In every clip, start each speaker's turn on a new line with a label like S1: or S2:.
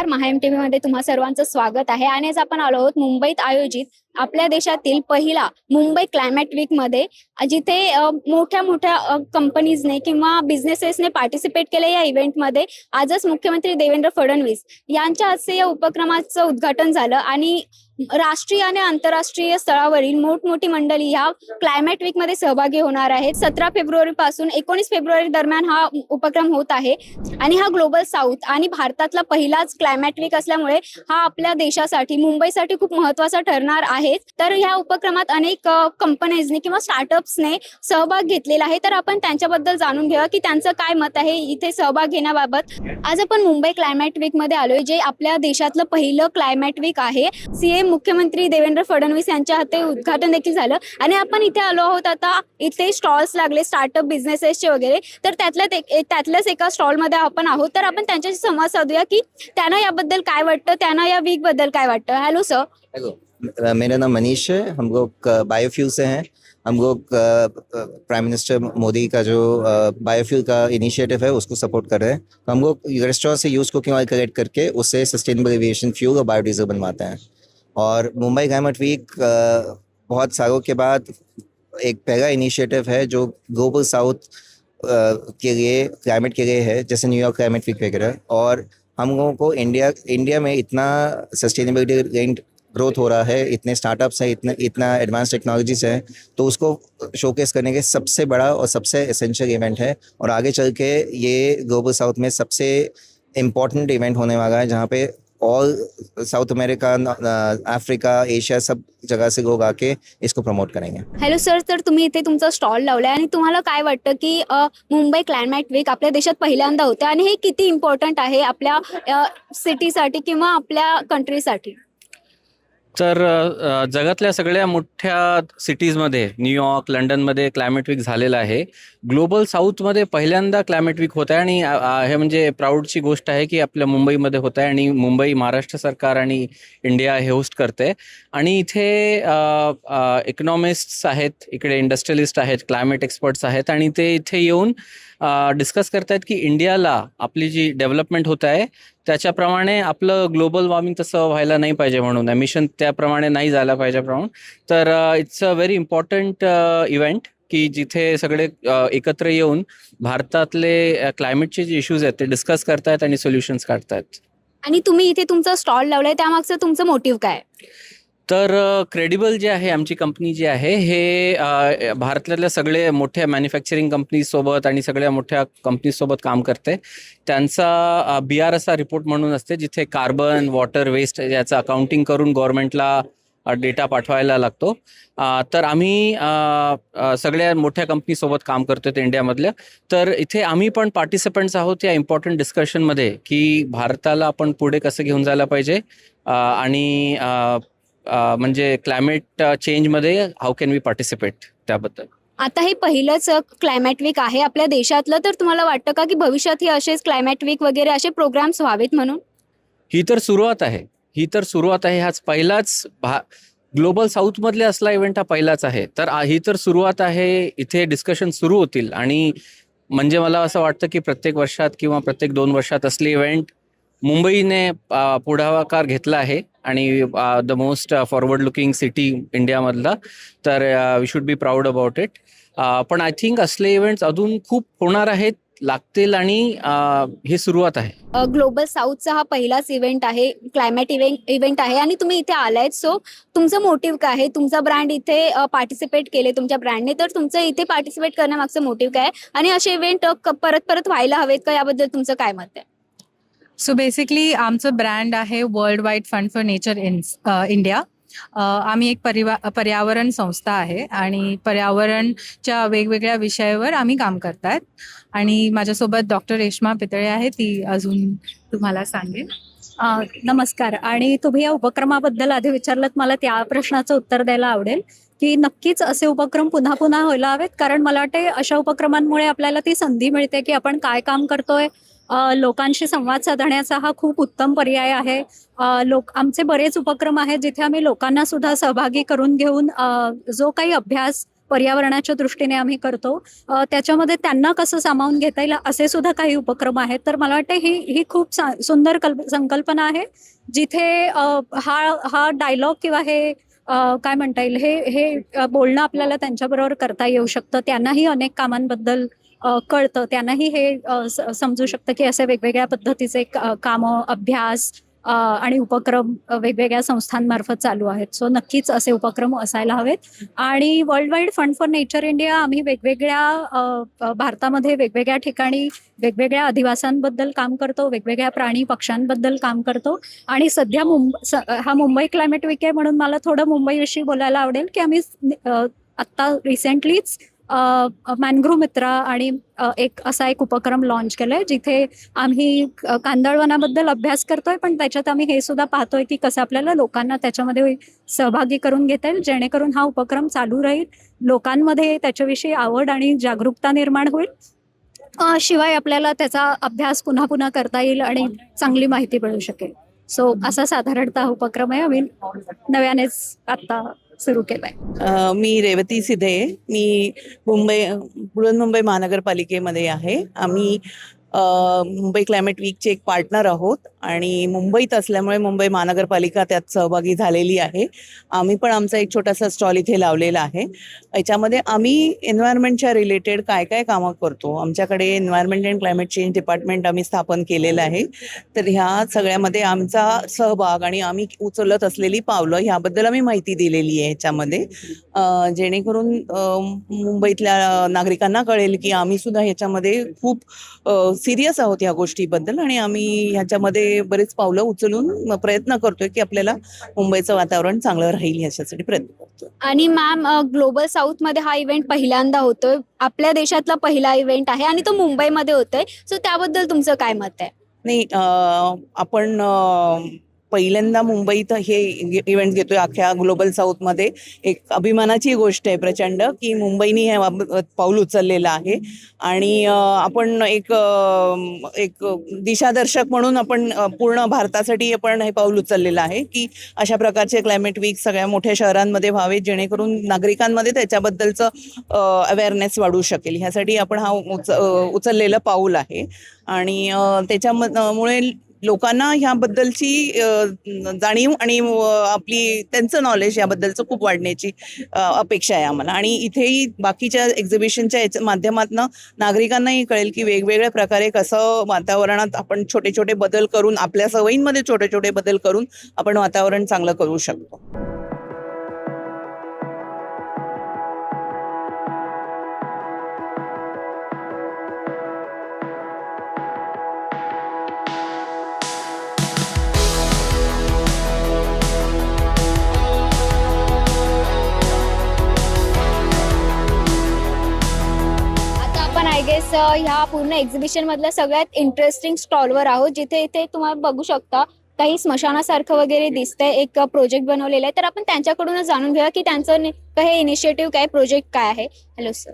S1: महा MTV मध्ये तुम्हा सर्वांचं स्वागत आहे आणि आज आपण आलो आहोत मुंबईत आयोजित आपल्या देशातील पहिला मुंबई क्लायमेट वीक मध्ये, जिथे मोठ्या मोठ्या कंपनीजने किंवा बिझनेसेसने पार्टिसिपेट केले या इव्हेंटमध्ये. आजच मुख्यमंत्री देवेंद्र फडणवीस यांच्या हस्ते या उपक्रमाचं उद्घाटन झालं आणि राष्ट्रीय आणि आंतरराष्ट्रीय स्तरावरील मोठमोठी मंडळी ह्या क्लायमेट वीक मध्ये सहभागी होणार आहेत. 17 फेब्रुवारी पासून 19 फेब्रुवारी दरम्यान हा उपक्रम होत आहे आणि हा ग्लोबल साऊथ आणि भारतातला पहिलाच क्लायमेट वीक असल्यामुळे हा आपल्या देशासाठी, मुंबईसाठी खूप महत्त्वाचा ठरणार आहे. तर ह्या उपक्रमात अनेक कंपनीजने किंवा स्टार्टअप्सने सहभाग घेतलेला आहे. तर आपण त्यांच्याबद्दल जाणून घेऊया की त्यांचं काय मत आहे इथे सहभाग घेण्याबाबत. आज आपण मुंबई क्लायमेट वीक मध्ये आलोय, जे आपल्या देशातलं पहिलं क्लायमेट वीक आहे. CM मुख्यमंत्री देवेंद्र फडणवीस यांच्या हस्ते उद्घाटन देखील झालं आणि आपण इथे आलो आहोत. आता इथे स्टॉल्स लागले स्टार्टअप बिझनेसेसचे वगैरे, तर त्यातल्याच एका स्टॉलमध्ये आपण आहोत. तर आपण त्यांच्याशी संवाद साधूया की त्यांना याबद्दल काय वाटतं, त्यांना या वीक बद्दल काय वाटतं. Hello sir.
S2: हेलो, मेरा नाम मनीष है। हम लोग बायोफ्यूल से हैं। हम लोग प्राइम मिनिस्टर मोदी का जो बायोफ्यूल का इनिशिएटिव है उसको सपोर्ट कर रहे हैं। तो हम लोग रेस्टोरेंट से यूज कुकिंग ऑयल कलेक्ट करके उससे सस्टेनेबल एविएशन फ्यूल और बायोडीजल बनवाते हैं। और मुंबई क्लाइमेट वीक बहुत सालों के बाद एक पहला इनिशिएटिव है जो ग्लोबल साउथ के लिए, क्लाइमेट के लिए है, जैसे न्यूयॉर्क क्लाइमेट वीक वगैरह। और हम लोगों को इंडिया में इतना सस्टेनेबिलिटी लिंक्ड ग्रोथ हो रहा है, इतने स्टार्टअप्स हैं, इतना एडवांस टेक्नोलॉजीज हैं, तो उसको शोकेस करने के सबसे बड़ा और सबसे एसेंशियल इवेंट है। और आगे चल के ये ग्लोबल साउथ में सबसे इम्पॉर्टेंट इवेंट होने वाला है, जहाँ पे all South America, Africa, Asia सब जगह से लोग आके इसको प्रमोट करेंगे।
S1: हॅलो सर, तर तुम्ही इथे तुमचा स्टॉल लावलाय आणि तुम्हाला काय वाटतं की मुंबई क्लायमेट वीक आपल्या देशात पहिल्यांदा होतं आणि हे किती इम्पॉर्टंट आहे आपल्या सिटीसाठी किंवा आपल्या कंट्रीसाठी.
S3: तर जगातल्या सगळ्या मोठ्या सिटीजमध्ये, न्यूयॉर्क, लंडनमध्ये क्लायमेट वीक झालेलं आहे. ग्लोबल साऊथमध्ये पहिल्यांदा क्लायमेट वीक होत आहे आणि हे म्हणजे प्राऊडची गोष्ट आहे की आपल्या मुंबईमध्ये होत आहे आणि मुंबई महाराष्ट्र सरकार आणि इंडिया हे होस्ट करते. आणि इथे इकॉनॉमिस्ट्स आहेत, इकडे इंडस्ट्रियलिस्ट आहेत, क्लायमेट एक्सपर्ट्स आहेत आणि ते इथे येऊन डिस्कस करतायत की इंडियाला आपली जी डेव्हलपमेंट होत आहे त्याच्याप्रमाणे आपलं ग्लोबल वॉर्मिंग तसं व्हायला नाही पाहिजे, म्हणून एमिशन त्याप्रमाणे नाही झाला पाहिजे म्हणून. तर it's a very important event की जिथे सगळे एकत्र येऊन भारतातले क्लायमेटचे जे इश्यूज आहेत ते डिस्कस करतायत आणि सोल्युशन्स काढतायत.
S1: आणि तुम्ही इथे तुमचा स्टॉल लावलाय, त्यामागचं तुमचं मोटिव्ह काय.
S3: तर क्रेडिबल जे आहे, आमची कंपनी जी आहे हे भारतातल्या सगळे मोठ्या मॅन्युफॅक्चरिंग कंपनीजसोबत आणि सगळ्या मोठ्या कंपनीजसोबत काम करते. त्यांचा BRSR रिपोर्ट म्हणून असते, जिथे कार्बन, वॉटर वेस्ट याचं अकाउंटिंग करून गव्हर्नमेंटला डेटा पाठवायला लागतो. तर आम्ही सगळ्या मोठ्या कंपनीसोबत काम करतो ते इंडियामधल्या. तर इथे आम्ही पण पार्टिसिपंट्स आहोत या इम्पॉर्टंट डिस्कशनमध्ये की भारताला आपण पुढे कसं घेऊन जायला पाहिजे आणि म्हणजे क्लायमेट चेंजमध्ये हाऊ कॅन वी पार्टिसिपेट त्याबद्दल.
S1: आता हे पहिलंच क्लायमेट वीक आहे आपल्या देशातलं, तर तुम्हाला वाटतं का की भविष्यात हे असेच क्लायमेट वीक वगैरे असे प्रोग्राम्स व्हावेत म्हणून.
S3: ही तर सुरुवात आहे. हाच पहिलाच ग्लोबल साऊथमधले असला इव्हेंट हा पहिलाच आहे. तर ही तर सुरुवात आहे. इथे डिस्कशन सुरू होतील आणि म्हणजे मला असं वाटतं की प्रत्येक वर्षात किंवा प्रत्येक 2 वर्षात असले इव्हेंट मुंबईने पुढाकार घेतला आहे आणि the most forward looking city इंडियामधला. तर we should be proud about it. पण आय थिंक असले इव्हेंट्स अजून खूप होणार आहेत, लागतील आणि ही सुरुवात आहे.
S1: ग्लोबल साऊथचा हा पहिलाच इव्हेंट आहे, क्लायमेट इव्हेंट आहे आणि तुम्ही इथे आलायत. सो तुमचं मोटिव्ह काय आहे. तुमचा ब्रँड इथे पार्टिसिपेट केले तुमच्या ब्रँडने, तर तुमचं इथे पार्टिसिपेट करण्यामागचं मोटिव्ह काय आणि असे इव्हेंट परत व्हायला हवेत का, याबद्दल तुमचं काय मत आहे.
S4: सो बेसिकली आमचं ब्रँड आहे world wide fund for nature in India. आम्ही एक पर्यावरण संस्था आहे आणि पर्यावरणच्या वेगवेगळ्या विषयावर आम्ही काम करतात. आणि माझ्यासोबत डॉक्टर रेश्मा पितळे आहे, ती अजून तुम्हाला सांगेल.
S5: नमस्कार. आणि तुम्ही या उपक्रमाबद्दल आधी विचारलं, मला त्या प्रश्नाचं उत्तर द्यायला आवडेल की नक्कीच असे उपक्रम पुन्हा पुन्हा व्हायला हवेत, कारण मला वाटते अशा उपक्रमांमुळे आपल्याला ती संधी मिळते की आपण काय काम करतोय, लोकांशी संवाद साधण्याचा हा खूप उत्तम पर्याय आहे. आमचे बरेच उपक्रम आहेत जिथे आम्ही लोकांना सुद्धा सहभागी करून घेऊन जो काही अभ्यास पर्यावरणाच्या दृष्टीने आम्ही करतो, त्याच्यामध्ये त्यांना कसं सामावून घेता येईल असे सुद्धा काही उपक्रम आहेत. तर मला वाटतं ही खूप सुंदर संकल्पना आहे, जिथे हा डायलॉग किंवा हे काय म्हणता येईल हे बोलणं आपल्याला त्यांच्याबरोबर करता येऊ शकतं. त्यांनाही अनेक कामांबद्दल कळतं, त्यांनाही हे समजू शकतं की असे वेगवेगळ्या पद्धतीचे कामं, अभ्यास आणि उपक्रम वेगवेगळ्या संस्थांमार्फत चालू आहेत. सो नक्कीच असे उपक्रम असायला हवेत. आणि world wide fund for nature India आम्ही वेगवेगळ्या भारतामध्ये वेगवेगळ्या ठिकाणी वेगवेगळ्या अधिवासांबद्दल काम करतो, वेगवेगळ्या प्राणी पक्ष्यांबद्दल काम करतो. आणि सध्या हा मुंबई क्लायमेट वीक आहे, म्हणून मला थोडं मुंबईविषयी बोलायला आवडेल की आम्ही आत्ता रिसेंटलीच मॅनग्रोव्ह मित्रा आणि एक उपक्रम लॉन्च केलाय, जिथे आम्ही कांदळवनाबद्दल अभ्यास करतोय, पण त्याच्यात आम्ही हे सुद्धा पाहतोय की कसं आपल्याला लोकांना त्याच्यामध्ये सहभागी करून घेता येईल, जेणेकरून हा उपक्रम चालू राहील, लोकांमध्ये त्याच्याविषयी आवड आणि जागरूकता निर्माण होईल. शिवाय आपल्याला त्याचा अभ्यास पुन्हा पुन्हा करता येईल आणि चांगली माहिती मिळू शकेल. सो असा साधारणतः उपक्रम आहे, आम्ही नव्यानेच आता सुरू केलाय.
S6: मी रेवती सिधे, मी बृहन्मुंबई महानगरपालिकेमध्ये आहे. आम्ही मुंबई क्लायमेट वीकचे एक पार्टनर आहोत आणि मुंबईत असल्यामुळे मुंबई महानगरपालिका त्यात सहभागी झालेली आहे. आम्ही पण आमचा एक छोटासा स्टॉल इथे लावलेला आहे. याच्यामध्ये आम्ही एन्व्हायरमेंटच्या रिलेटेड काय काय कामं करतो, आमच्याकडे environment and climate change department आम्ही स्थापन केलेलं आहे. तर ह्या सगळ्यामध्ये आमचा सहभाग आणि आम्ही उचलत असलेली पावलं ह्याबद्दल आम्ही माहिती दिलेली आहे ह्याच्यामध्ये, जेणेकरून मुंबईतल्या नागरिकांना कळेल की आम्ही सुद्धा ह्याच्यामध्ये खूप सिरियस आहोत ह्या गोष्टीबद्दल आणि आम्ही ह्याच्यामध्ये बरेच पावलं उचलून प्रयत्न करतोय की आपल्याला मुंबईचं वातावरण चांगलं राहील ह्याच्यासाठी प्रयत्न करतोय.
S1: आणि मॅम, ग्लोबल साऊथ मध्ये हा इव्हेंट पहिल्यांदा होतोय, आपल्या देशातला पहिला इव्हेंट आहे आणि तो मुंबईमध्ये होतोय. सो त्याबद्दल तुमचं काय मत आहे?
S6: नाही, आपण पहिल्यांदा मुंबईत हे इव्हेंट घेतोय अख्ख्या ग्लोबल साऊथमध्ये. एक अभिमानाची गोष्ट आहे प्रचंड की मुंबईने हे पाऊल उचललेलं आहे आणि आपण एक दिशादर्शक म्हणून आपण पूर्ण भारतासाठी आपण हे पाऊल उचललेलं आहे की अशा प्रकारचे क्लायमेट वीक सगळ्या मोठ्या शहरांमध्ये व्हावे, जेणेकरून नागरिकांमध्ये त्याच्याबद्दलचं अवेअरनेस वाढू शकेल. ह्यासाठी आपण हा उचललेलं पाऊल आहे आणि त्याच्यामुळे लोकांना ह्याबद्दलची जाणीव आणि त्यांचं नॉलेज याबद्दलचं खूप वाढण्याची अपेक्षा आहे आम्हाला. आणि इथेही बाकीच्या एक्झिबिशनच्या माध्यमातून नागरिकांनाही कळेल की वेगवेगळ्या प्रकारे कसं वातावरणात आपण छोटे छोटे बदल करून, आपल्या सवयींमध्ये छोटे छोटे बदल करून आपण वातावरण चांगलं करू शकतो.
S1: आय गेस ह्या पूर्ण एक्झिबिशन मधल्या सगळ्यात इंटरेस्टिंग स्टॉलवर आहोत, जिथे इथे तुम्हाला बघू शकता काही स्मशानासारखं वगैरे दिसतंय, एक प्रोजेक्ट बनवलेला आहे. तर आपण त्यांच्याकडूनच जाणून घेऊया की त्यांचं हे इनिशिएटिव्ह काय, प्रोजेक्ट काय आहे. Hello sir.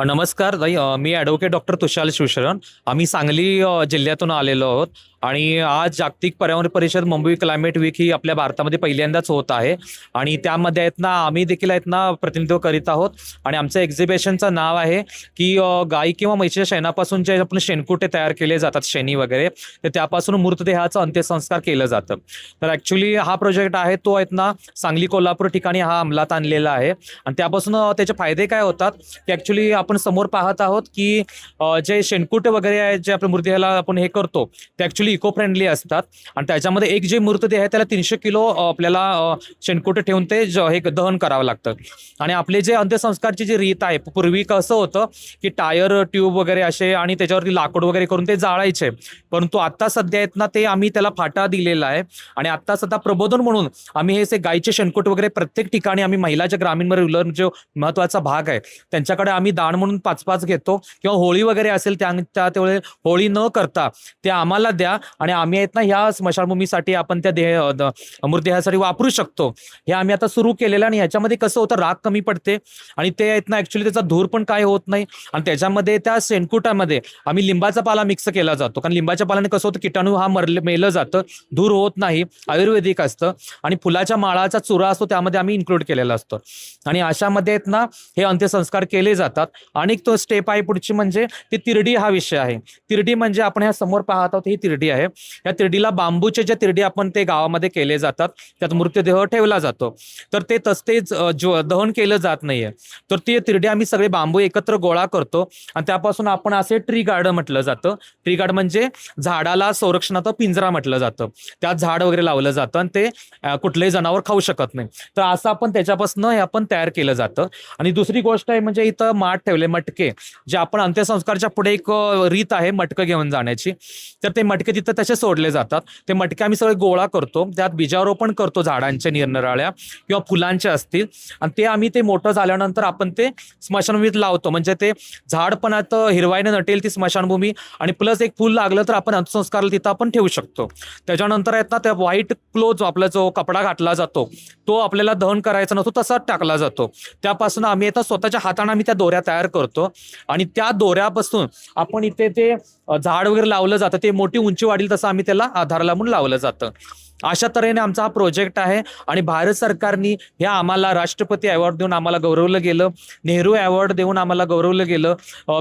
S7: नमस्कार ताई, मी ॲडव्होकेट डॉक्टर तुषार शिवशरण. आम्ही सांगली जिल्ह्यातून आलेलो आहोत आणि आज जागतिक पर्यावरण परिषद मुंबई क्लायमेट वीक ही आपल्या भारतामध्ये पहिल्यांदाच होत आहे आणि त्यामध्ये आहेत ना आम्ही देखील आहेत ना प्रतिनिधित्व करीत आहोत. आणि आमचं एक्झिबिशनचं नाव आहे की गाई किंवा म्हशीच्या शेणापासून जे आपण शेणकुटे तयार केले जातात, शेणी वगैरे, तर त्यापासून मृतदेहाचं अंत्यसंस्कार केलं जातं. तर ॲक्च्युली हा प्रोजेक्ट आहे तो आहेत ना सांगली कोल्हापूर ठिकाणी हा अंमलात आणलेला आहे आणि त्यापासून त्याचे फायदे काय होतात की ॲक्च्युली आपण समोर पाहत आहोत की जे शेणकुटे वगैरे आहेत जे आपल्या मृतदेहाला आपण हे करतो ते ॲक्च्युली इको फ्रेंडली असतात आणि त्याच्यामध्ये एक जे मृतदेह आहे त्याला 300 किलो आपल्याला शेणकुटे ठेवून ते हे दहन करावं लागतं. आणि आपले जे अंत्यसंस्कारची जी रीत आहे, पूर्वी कसं होतं की टायर ट्यूब वगैरे असे आणि त्याच्यावरती लाकूड वगैरे करून ते जाळायचे, परंतु आता सध्या आहेत ना ते आम्ही त्याला फाटा दिलेला आहे आणि आता सध्या प्रबोधन म्हणून आम्ही हे गायचे शेणकुट वगैरे प्रत्येक ठिकाणी आम्ही महिलाच्या ग्रामीण रुरल जो महत्वाचा भाग आहे त्यांच्याकडे आम्ही दान म्हणून 5-5 घेतो किंवा होळी वगैरे असेल त्या तेवढे होळी न करता ते आम्हाला द्या आणि आम्ही आहेत ना ह्या स्मशानभूमीसाठी आपण त्या मृतदेहासाठी वापरू शकतो. हे आम्ही आता सुरू केलेलं आणि ह्याच्यामध्ये कसं होतं, राख कमी पडते आणि ते आहेत ना ऍक्च्युली त्याचा धूर पण काय होत नाही. आणि त्याच्यामध्ये त्या शेणकुटामध्ये आम्ही लिंबाचा पाला मिक्स केला जातो, कारण लिंबाच्या पाल्याने कसं होतं किटाणू हा मेलं जातं, धूर होत नाही, आयुर्वेदिक असतं. आणि फुलाच्या माळाचा चुरा असतो त्यामध्ये आम्ही इन्क्लूड केलेला असतो. आणि अशामध्ये आहेत ना हे अंत्यसंस्कार केले जातात. आणि तो स्टेप आहे पुढची म्हणजे ती तिरडी हा विषय आहे. तिरडी म्हणजे आपण ह्या समोर पाहत आहोत ही तिरडी आहे. या तिरडीला बांबूचे ज्या तिरडी आपण ते गावामध्ये केले जातात, त्यात मृतदेह ठेवला जातो. तर ते तसतेच दहन केलं जात नाहीये. तर ती तिरडी आम्ही सगळे बांबू एकत्र गोळा करतो आणि त्यापासून आपण असे ट्री गार्ड म्हटलं जातं. ट्री गार्ड म्हणजे झाडाला संरक्षणाचं पिंजरा म्हटलं जातं. त्यात झाड वगैरे लावलं जातं आणि ते कुठलेही जनावर खाऊ शकत नाही. तर असं आपण त्याच्यापासून हे आपण तयार केलं जातं. आणि दुसरी गोष्ट आहे म्हणजे इथं माठ ठेवले, मटके, जे आपण अंत्यसंस्कारच्या पुढे एक रीत आहे मटकं घेऊन जाण्याची. तर ते मटके तिथं तसे सोडले जातात. ते मटके आम्ही सगळे गोळा करतो, त्यात बीजारोपण करतो झाडांच्या निरनिराळ्या किंवा फुलांच्या असतील, आणि ते आम्ही ते मोठं झाल्यानंतर आपण ते स्मशानभूमीत लावतो. म्हणजे ते झाड पण आता हिरवाईने नटेल ती स्मशानभूमी, आणि प्लस एक फुल लागलं तर आपण अंत्यसंस्काराला तिथं आपण ठेवू शकतो. त्याच्यानंतर आहेत ना त्या व्हाईट क्लोथ आपला जो कपडा घातला जातो तो आपल्याला दहन करायचा नसतो, तसाच टाकला जातो. त्यापासून आम्ही आता स्वतःच्या हाताने आम्ही त्या दोऱ्या तयार करतो आणि त्या दोऱ्यापासून आपण इथे ते झाड वगैरे लावलं जातं, ते मोठी उंची वाढील तसं आम्ही त्याला आधार लावून लावलं जातं. अशा तऱ्हेने आमचा हा प्रोजेक्ट आहे. आणि भारत सरकारने ह्या आम्हाला राष्ट्रपती अवॉर्ड देऊन आम्हाला गौरवलं गेलं, नेहरू अवॉर्ड देऊन आम्हाला गौरवलं गेलं.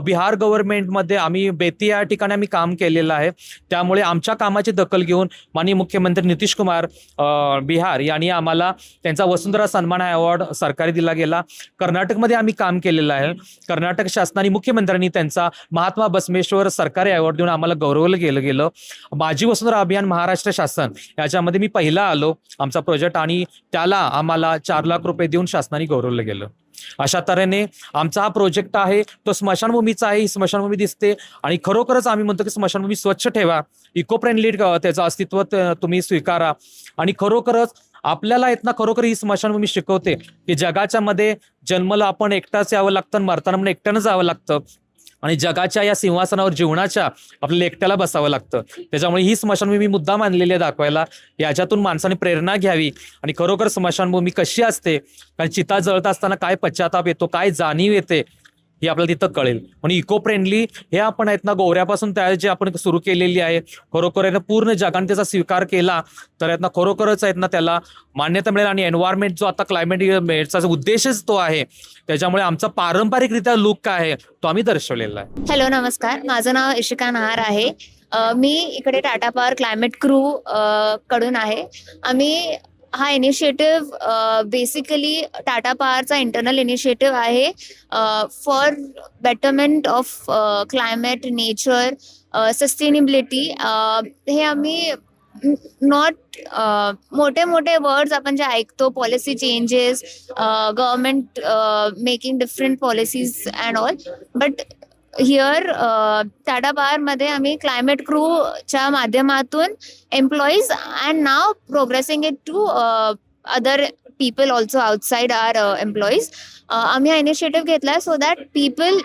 S7: बिहार गव्हर्नमेंटमध्ये आम्ही बेतिया या ठिकाणी आम्ही काम केलेलं आहे. त्यामुळे आमच्या कामाची दखल घेऊन माननीय मुख्यमंत्री नितीश कुमार बिहार यांनी आम्हाला त्यांचा वसुंधरा सन्मान अवॉर्ड सरकारी दिला गेला. कर्नाटकमध्ये आम्ही काम केलेलं आहे. कर्नाटक शासनाने मुख्यमंत्र्यांनी त्यांचा महात्मा बसवेश्वर सरकारी अवॉर्ड देऊन आम्हाला गौरवलं गेलं. माझी वसुंधरा अभियान महाराष्ट्र शासन याच्यामध्ये मी पहिला आलो आमचा प्रोजेक्ट, आणि त्याला आम्हाला 4 लाख रुपये देऊन शासनाने गौरवलं गेलं. अशा तऱ्हेने आमचा हा प्रोजेक्ट आहे तो स्मशानभूमीचा आहे. ही स्मशानभूमी दिसते आणि खरोखरच आम्ही म्हणतो की स्मशानभूमी स्वच्छ ठेवा, इको फ्रेंडली त्याचं अस्तित्व तुम्ही स्वीकारा. आणि खरोखरच आपल्याला येत ना खरोखर ही स्मशानभूमी शिकवते की जगाच्या मध्ये जन्माला आपण एकटाच यावं लागतं, मरताना म्हणून एकट्यानं जावं लागतं, आणि जगाच्या या सिंहासनावर जीवनाच्या आपल्याला एकट्याला बसावं लागतं. त्याच्यामुळे ही स्मशानभूमी मुद्दा मानलेली आहे दाखवायला. याच्यातून माणसाने प्रेरणा घ्यावी आणि खरोखर स्मशानभूमी कशी असते, कारण चिता जळत असताना काय पश्चाताप येतो, काय जाणीव येते, हे आपल्याला तिथं कळेल. म्हणून इको फ्रेंडली हे आपण आहेत ना गोवऱ्यापासून तयार जे आपण सुरू केलेली आहे, खरोखर आहे ना पूर्ण जगाने त्याचा स्वीकार केला तर आहेत ना खरोखरच आहेत ना त्याला मान्यता मिळेल. आणि एन्व्हायरमेंट जो आता क्लायमेटचा उद्देशच तो आहे, त्याच्यामुळे आमचा पारंपरिकरित्या लुक काय आहे तो आम्ही दर्शवलेला आहे.
S8: हॅलो, नमस्कार. माझं नाव इशिका नहार आहे. मी इकडे टाटा पॉवर क्लायमेट क्रू कडून आहे. आम्ही हा इनिशिएटिव्ह बेसिकली टाटा पॉवरचा इंटरनल इनिशिएटिव्ह आहे for betterment of climate, nature, sustainability. हे आम्ही नॉट मोठे मोठे वर्ड्स आपण जे ऐकतो, policy changes, government making different policies and all, but here Tata power मध्ये आम्ही क्लायमेट क्रूच्या माध्यमातून employees and now progressing it to other people also outside are employees. आम्ही हा इनिशिएटिव्ह घेतला सो दॅट पीपल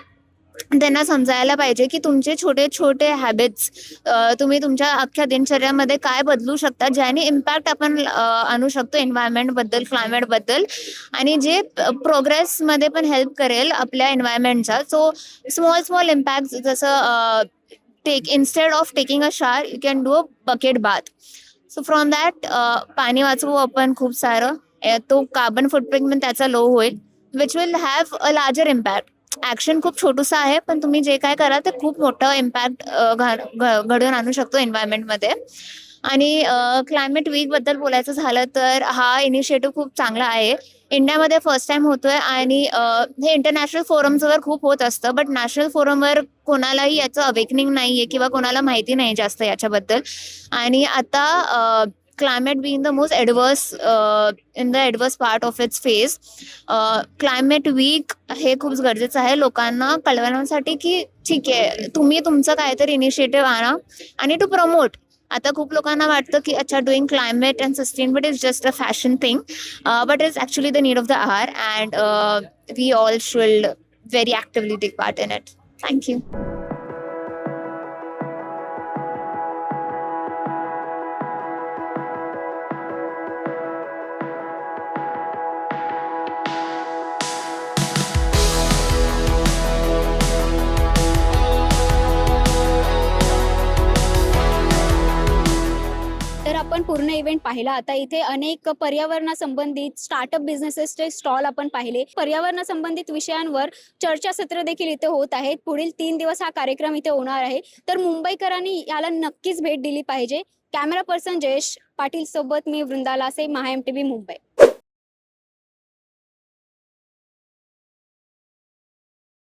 S8: त्यांना समजायला पाहिजे की तुमचे छोटे छोटे हॅबिट्स तुम्ही तुमच्या अख्ख्या दिनचर्यामध्ये काय बदलू शकता, ज्याने इम्पॅक्ट आपण आणू शकतो एन्व्हायरमेंटबद्दल, क्लायमेटबद्दल, आणि जे प्रोग्रेसमध्ये पण हेल्प करेल आपल्या एन्व्हायरमेंटचा. सो स्मॉल इम्पॅक्ट, जसं instead of taking a shower you can do a bucket bath. So from that पाणी वाचवू आपण खूप सारं, तो कार्बन फुटप्रिंट पण त्याचा लो होईल, which will have a larger impact. Action खूप छोटूसा आहे, पण तुम्ही जे काय करा ते खूप मोठं इम्पॅक्ट घडवून आणू शकतो एन्व्हायरमेंटमध्ये. आणि क्लायमेट वीक बद्दल बोलायचं झालं तर हा इनिशिएटिव्ह खूप चांगला आहे. इंडियामध्ये फर्स्ट टाइम होतोय आणि हे इंटरनॅशनल फोरम्सवर खूप होत असतं, बट नॅशनल फोरमवर कोणालाही याचं अवेकनिंग नाहीये किंवा कोणाला माहिती नाही जास्त याच्याबद्दल. आणि आता climate being the most adverse in the adverse part of its phase, climate week हे खूप गरजेचं आहे लोकांना कळवण्यासाठी की ठीक आहे तुम्ही तुमचं काहीतरी इनिशिएटिव्ह आणा आणि टू प्रमोट. आता खूप लोकांना वाटतं की अच्छा doing climate and sustainability is just a fashion thing, but it's actually the need of the hour and we all should very actively take part in it. Thank you.
S1: आपण पूर्ण इव्हेंट पाहिला. आता इथे अनेक पर्यावरणासंबंधित स्टार्टअप बिझनेसेसचे स्टॉल आपण पाहिले. पर्यावरणासंबंधित विषयांवर चर्चासत्र देखील इथे होत आहेत. पुढील 3 दिवस हा कार्यक्रम इथे होणार आहे. तर मुंबईकरांनी याला नक्कीच भेट दिली पाहिजे. कॅमेरा पर्सन जयेश पाटील सोबत मी वृंदा लासे, MAHA MTV मुंबई.